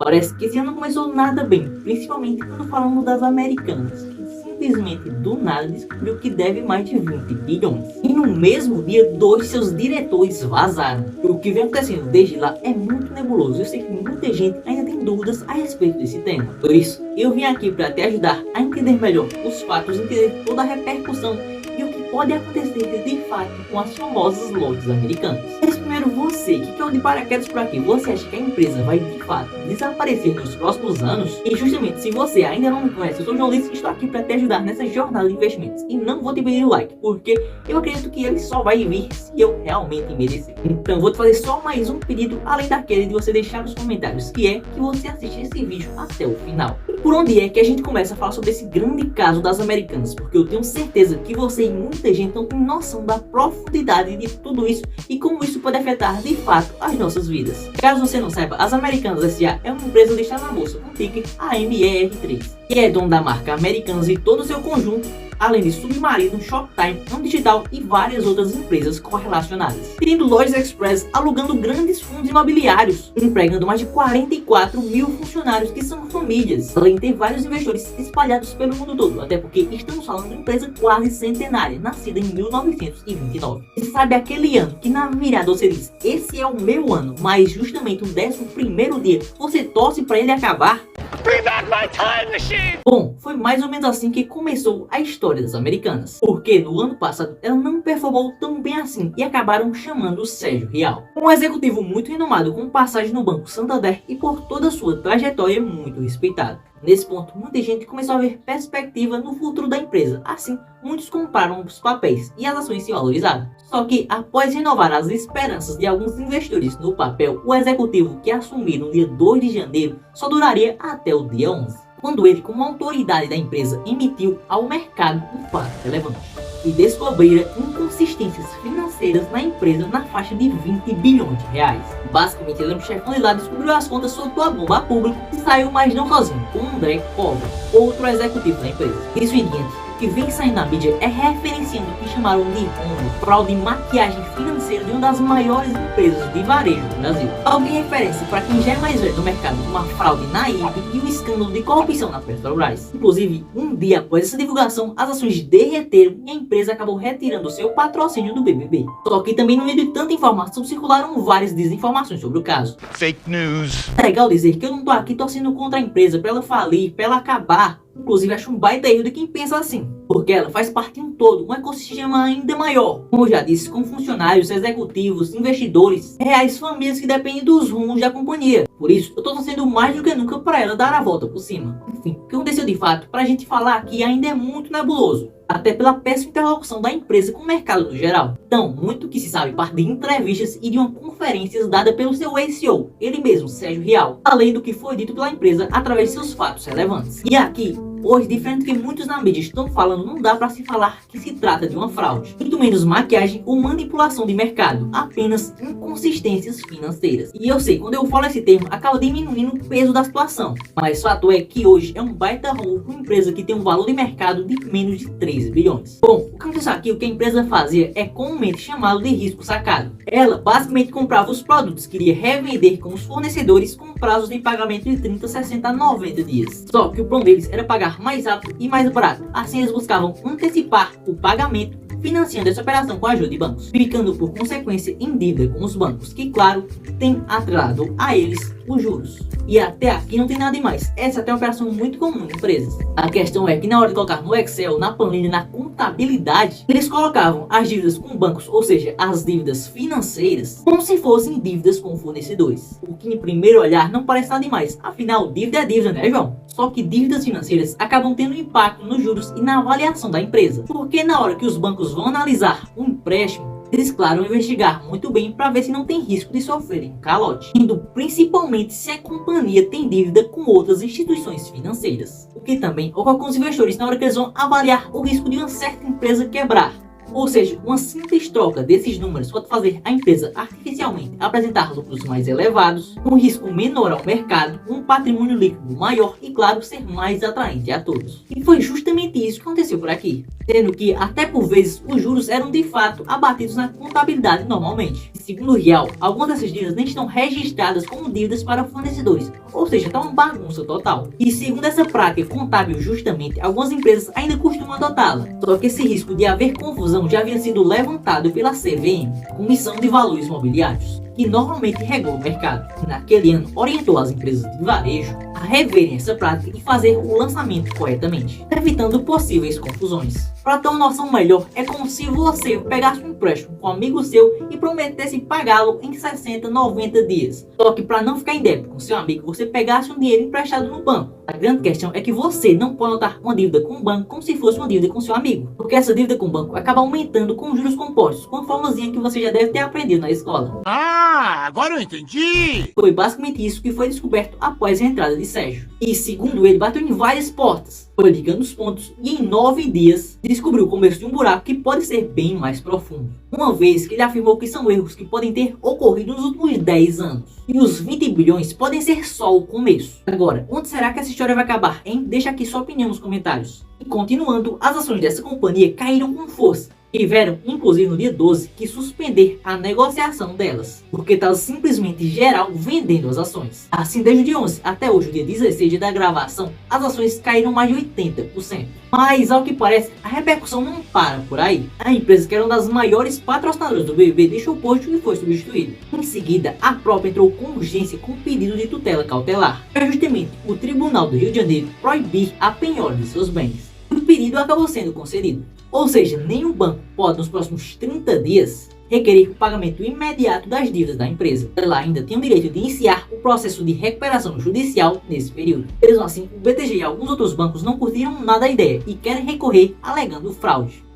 Parece que esse ano não começou nada bem, principalmente quando falamos das Americanas, que simplesmente do nada descobriu que deve mais de 20 bilhões. E no mesmo dia, dois de seus diretores vazaram. O que vem acontecendo desde lá é muito nebuloso. Eu sei que muita gente ainda tem dúvidas a respeito desse tema. Por isso, eu vim aqui para te ajudar a entender melhor os fatos, entender toda a repercussão e o que pode acontecer de fato com as famosas lojas americanas. Mas primeiro você, que caiu de paraquedas por aqui, você acha que a empresa vai de fato desaparecer nos próximos anos? E justamente se você ainda não me conhece, eu sou o João Liz e estou aqui para te ajudar nessa jornada de investimentos. E não vou te pedir o like, porque eu acredito que ele só vai vir se eu realmente merecer. Então vou te fazer só mais um pedido, além daquele de você deixar nos comentários, que é que você assista esse vídeo até o final. E por onde é que a gente começa a falar sobre esse grande caso das Americanas? Porque eu tenho certeza que você e muita gente não tem noção da profundidade de tudo isso e como isso pode afetar de fato as nossas vidas. Caso você não saiba, as Americanas S.A. é uma empresa listada na bolsa com ticker AMER3 e é dono da marca Americanas e todo o seu conjunto, além de Submarino, Shoptime, Digital e várias outras empresas correlacionadas, tendo lojas express, alugando grandes fundos imobiliários, empregando mais de 44 mil funcionários que são famílias, além de ter vários investidores espalhados pelo mundo todo, até porque estamos falando de uma empresa quase centenária, nascida em 1929. E sabe aquele ano que na virada você diz, esse é o meu ano, mas justamente o 11º dia você torce para ele acabar? Bring back my time machine! Bom, foi mais ou menos assim que começou a história das Americanas, porque no ano passado ela não performou tão bem assim e acabaram chamando o Sérgio Rial, um executivo muito renomado com passagem no Banco Santander e por toda a sua trajetória muito respeitado. Nesse ponto, muita gente começou a ver perspectiva no futuro da empresa, assim, muitos compraram os papéis e as ações se valorizaram. Só que, após renovar as esperanças de alguns investidores no papel, o executivo que assumiu no dia 2 de janeiro só duraria até o dia 11, quando ele, como autoridade da empresa, emitiu ao mercado um fato relevante e descobrira inconsistências financeiras na empresa na faixa de 20 bilhões de reais. Basicamente, ele era um chefão de lá, descobriu as contas, soltou a bomba a público e saiu, mas não sozinho, com André Cobra, outro executivo da empresa. Isso em diante, o que vem saindo na mídia é referenciando o que chamaram de rombo, fraude e maquiagem financeira de uma das maiores empresas de varejo do Brasil. Algo de referência para quem já é mais velho no mercado, uma fraude na IB e um escândalo de corrupção na Petrobras. Inclusive, um dia após essa divulgação, as ações derreteram e a empresa acabou retirando seu patrocínio do BBB. Só que também no meio de tanta informação circularam várias desinformações sobre o caso. Fake news. É legal dizer que eu não tô aqui torcendo contra a empresa para ela falir, para ela acabar. Inclusive acho um baita erro de quem pensa assim, porque ela faz parte de um todo, um ecossistema ainda maior. Como eu já disse, com funcionários, executivos, investidores, reais famílias que dependem dos rumos da companhia. Por isso, eu tô torcendo mais do que nunca para ela dar a volta por cima. Enfim, o que aconteceu de fato, pra gente falar aqui ainda é muito nebuloso, até pela péssima interlocução da empresa com o mercado no geral. Então, muito que se sabe parte de entrevistas e de uma conferência dada pelo seu ex-CEO, ele mesmo, Sérgio Rial, além do que foi dito pela empresa através de seus fatos relevantes. E aqui, hoje, diferente do que muitos na mídia estão falando, não dá para se falar que se trata de uma fraude, muito menos maquiagem ou manipulação de mercado, apenas inconsistências financeiras. E eu sei, quando eu falo esse termo, acaba diminuindo o peso da situação, mas o fato é que hoje é um baita roubo para uma empresa que tem um valor de mercado de menos de 13 bilhões. Bom, o que aconteceu aqui, o que a empresa fazia é comumente chamado de risco sacado. Ela basicamente comprava os produtos que iria revender com os fornecedores com prazos de pagamento de 30, 60 a 90 dias. Só que o plano deles era pagar mais rápido e mais barato. Assim eles buscavam antecipar o pagamento, financiando essa operação com a ajuda de bancos, ficando por consequência em dívida com os bancos, que claro, tem atrelado a eles os juros. E até aqui não tem nada demais, essa até é uma operação muito comum em empresas. A questão é que na hora de colocar no Excel, na planilha, na contabilidade, eles colocavam as dívidas com bancos, ou seja, as dívidas financeiras, como se fossem dívidas com fornecedores. O que em primeiro olhar não parece nada demais, afinal dívida é dívida, né, João? Só que dívidas financeiras acabam tendo impacto nos juros e na avaliação da empresa, porque na hora que os bancos vão analisar um empréstimo, eles, claro, investigar muito bem para ver se não tem risco de sofrerem calote, indo principalmente se a companhia tem dívida com outras instituições financeiras. O que também ocorre com os investidores na hora que eles vão avaliar o risco de uma certa empresa quebrar. Ou seja, uma simples troca desses números pode fazer a empresa artificialmente apresentar lucros mais elevados, um risco menor ao mercado, um patrimônio líquido maior e, claro, ser mais atraente a todos. E foi justamente isso que aconteceu por aqui, sendo que até por vezes os juros eram de fato abatidos na contabilidade normalmente. Segundo o Real, algumas dessas dívidas nem estão registradas como dívidas para fornecedores, ou seja, está uma bagunça total. E segundo essa prática contábil justamente, algumas empresas ainda costumam adotá-la, só que esse risco de haver confusão já havia sido levantado pela CVM, Comissão de Valores Imobiliários, que normalmente regula o mercado, e naquele ano orientou as empresas de varejo a reverem essa prática e fazer o lançamento corretamente, evitando possíveis confusões. Para ter uma noção melhor, é como se você pegasse um empréstimo com um amigo seu e prometesse pagá-lo em 60, 90 dias. Só que para não ficar em débito com seu amigo, você pegasse um dinheiro emprestado no banco. A grande questão é que você não pode anotar uma dívida com o banco como se fosse uma dívida com seu amigo, porque essa dívida com o banco acaba aumentando com juros compostos, com a formulazinha que você já deve ter aprendido na escola. Agora eu entendi! Foi basicamente isso que foi descoberto após a entrada de Sérgio. E segundo ele, bateu em várias portas, foi ligando os pontos e em 9 dias descobriu o começo de um buraco que pode ser bem mais profundo. Uma vez que ele afirmou que são erros que podem ter ocorrido nos últimos 10 anos. E os 20 bilhões podem ser só o começo. Agora, onde será que essa história vai acabar, hein? Deixa aqui sua opinião nos comentários. E continuando, as ações dessa companhia caíram com força. Tiveram, inclusive no dia 12, que suspender a negociação delas, porque estava simplesmente geral vendendo as ações. Assim, desde o dia 11 até hoje, o dia 16 da gravação, as ações caíram mais de 80%. Mas, ao que parece, a repercussão não para por aí. A empresa, que era uma das maiores patrocinadoras do BBB, deixou o posto e foi substituída. Em seguida, a própria entrou com urgência com pedido de tutela cautelar, para justamente o Tribunal do Rio de Janeiro proibir a penhora de seus bens. O pedido acabou sendo concedido. Ou seja, nenhum banco pode, nos próximos 30 dias, requerer o pagamento imediato das dívidas da empresa. Ela ainda tem o direito de iniciar o processo de recuperação judicial nesse período. Mesmo assim, o BTG e alguns outros bancos não curtiram nada a ideia e querem recorrer alegando fraude.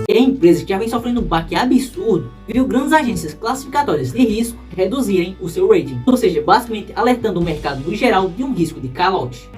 E a empresa, que já vem sofrendo um baque absurdo, viu grandes agências classificatórias de risco reduzirem o seu rating, ou seja, basicamente alertando o mercado no geral de um risco de calote.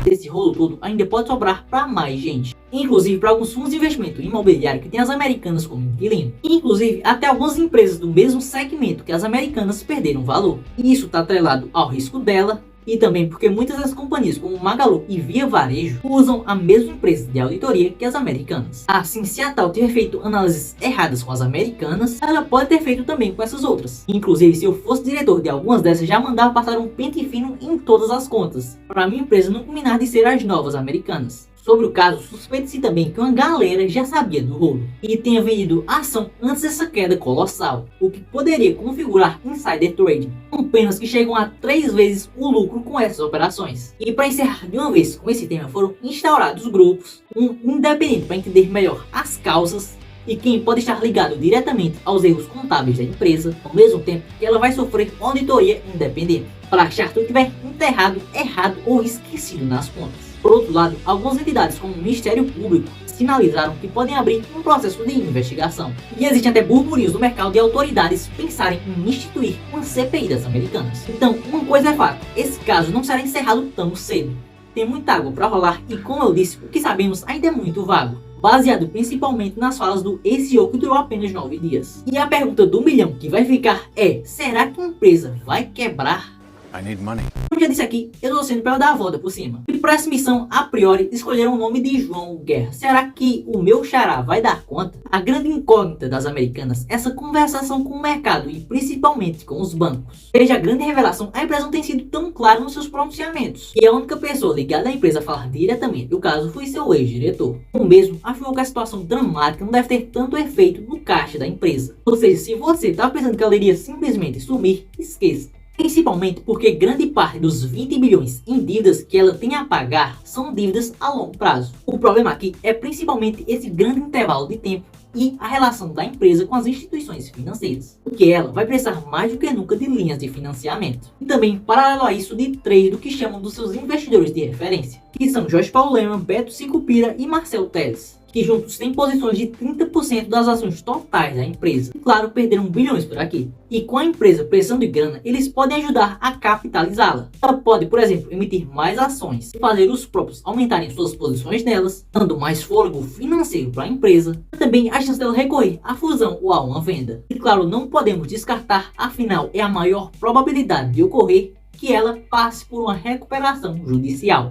Esse rolo todo ainda pode sobrar para mais gente, inclusive para alguns fundos de investimento imobiliário que tem as Americanas como inquilino, inclusive até algumas empresas do mesmo segmento que as Americanas perderam valor. E isso está atrelado ao risco dela, e também porque muitas das companhias como Magalu e Via Varejo usam a mesma empresa de auditoria que as Americanas. Assim, se a tal tiver feito análises erradas com as Americanas, ela pode ter feito também com essas outras. Inclusive, se eu fosse diretor de algumas dessas, já mandava passar um pente fino em todas as contas, para minha empresa não combinar de ser as novas Americanas. Sobre o caso, suspeita-se também que uma galera já sabia do rolo e tenha vendido a ação antes dessa queda colossal, o que poderia configurar insider trading, com penas que chegam a 3 vezes o lucro com essas operações. E para encerrar de uma vez com esse tema, foram instaurados grupos, um independente para entender melhor as causas e quem pode estar ligado diretamente aos erros contábeis da empresa, ao mesmo tempo que ela vai sofrer auditoria independente, para achar tudo que estiver enterrado, errado ou esquecido nas contas. Por outro lado, algumas entidades como o Ministério Público sinalizaram que podem abrir um processo de investigação. E existem até burburinhos no mercado de autoridades pensarem em instituir uma CPI das Americanas. Então, uma coisa é fato, esse caso não será encerrado tão cedo. Tem muita água para rolar e, como eu disse, o que sabemos ainda é muito vago, baseado principalmente nas falas do CEO, que durou apenas 9 dias. E a pergunta do milhão que vai ficar é: será que a empresa vai quebrar? I need money. Como já disse aqui, eu estou sendo para dar a volta por cima. E para essa missão, a priori, escolheram o nome de João Guerra. Será que o meu xará vai dar conta? A grande incógnita das Americanas é essa conversação com o mercado e principalmente com os bancos. Desde a grande revelação, a empresa não tem sido tão clara nos seus pronunciamentos. E a única pessoa ligada à empresa a falar diretamente do caso foi seu ex-diretor. O mesmo afirmou que a situação dramática não deve ter tanto efeito no caixa da empresa. Ou seja, se você estava pensando que ela iria simplesmente sumir, esqueça. Principalmente porque grande parte dos 20 bilhões em dívidas que ela tem a pagar são dívidas a longo prazo. O problema aqui é principalmente esse grande intervalo de tempo e a relação da empresa com as instituições financeiras, porque ela vai precisar mais do que nunca de linhas de financiamento. E também, paralelo a isso, de 3 do que chamam dos seus investidores de referência, que são Jorge Paulo Lemann, Beto Sicupira e Marcelo Telles, que juntos têm posições de 30% das ações totais da empresa. E claro, perderam bilhões por aqui. E com a empresa precisando de grana, eles podem ajudar a capitalizá-la. Ela pode, por exemplo, emitir mais ações e fazer os próprios aumentarem suas posições nelas, dando mais fôlego financeiro para a empresa. E também a chance dela recorrer à fusão ou a uma venda. E claro, não podemos descartar, afinal é a maior probabilidade de ocorrer que ela passe por uma recuperação judicial.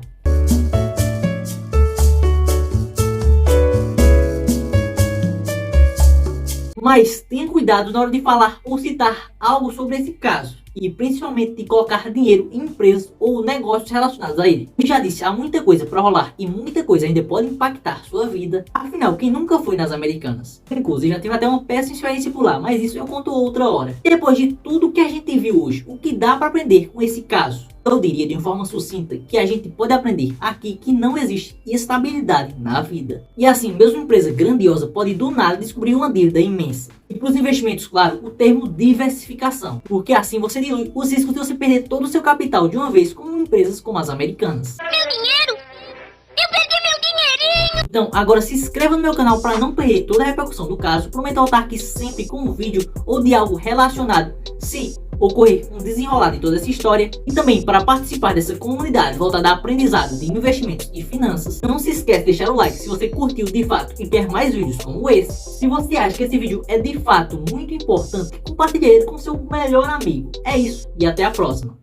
Mas tenha cuidado na hora de falar ou citar algo sobre esse caso, e principalmente de colocar dinheiro em empresas ou negócios relacionados a ele. Eu já disse, há muita coisa para rolar e muita coisa ainda pode impactar sua vida. Afinal, quem nunca foi nas Americanas? Inclusive já tive até uma péssima experiência por lá, mas isso eu conto outra hora. E depois de tudo que a gente viu hoje, o que dá para aprender com esse caso? Eu diria de uma forma sucinta que a gente pode aprender aqui que não existe estabilidade na vida. E assim, mesmo uma empresa grandiosa pode do nada descobrir uma dívida imensa. E para os investimentos, claro, o termo diversificação. Porque assim você dilui os riscos de você perder todo o seu capital de uma vez, como empresas como as Americanas. Meu dinheiro! Eu perdi meu dinheirinho! Então, agora se inscreva no meu canal para não perder toda a repercussão do caso. Prometo voltar aqui sempre com um vídeo ou de algo relacionado, se ocorrer um desenrolar de toda essa história. E também para participar dessa comunidade voltada a aprendizado de investimentos e finanças, não se esquece de deixar o like se você curtiu de fato e quer mais vídeos como esse. Se você acha que esse vídeo é de fato muito importante, compartilhe ele com seu melhor amigo. É isso e até a próxima.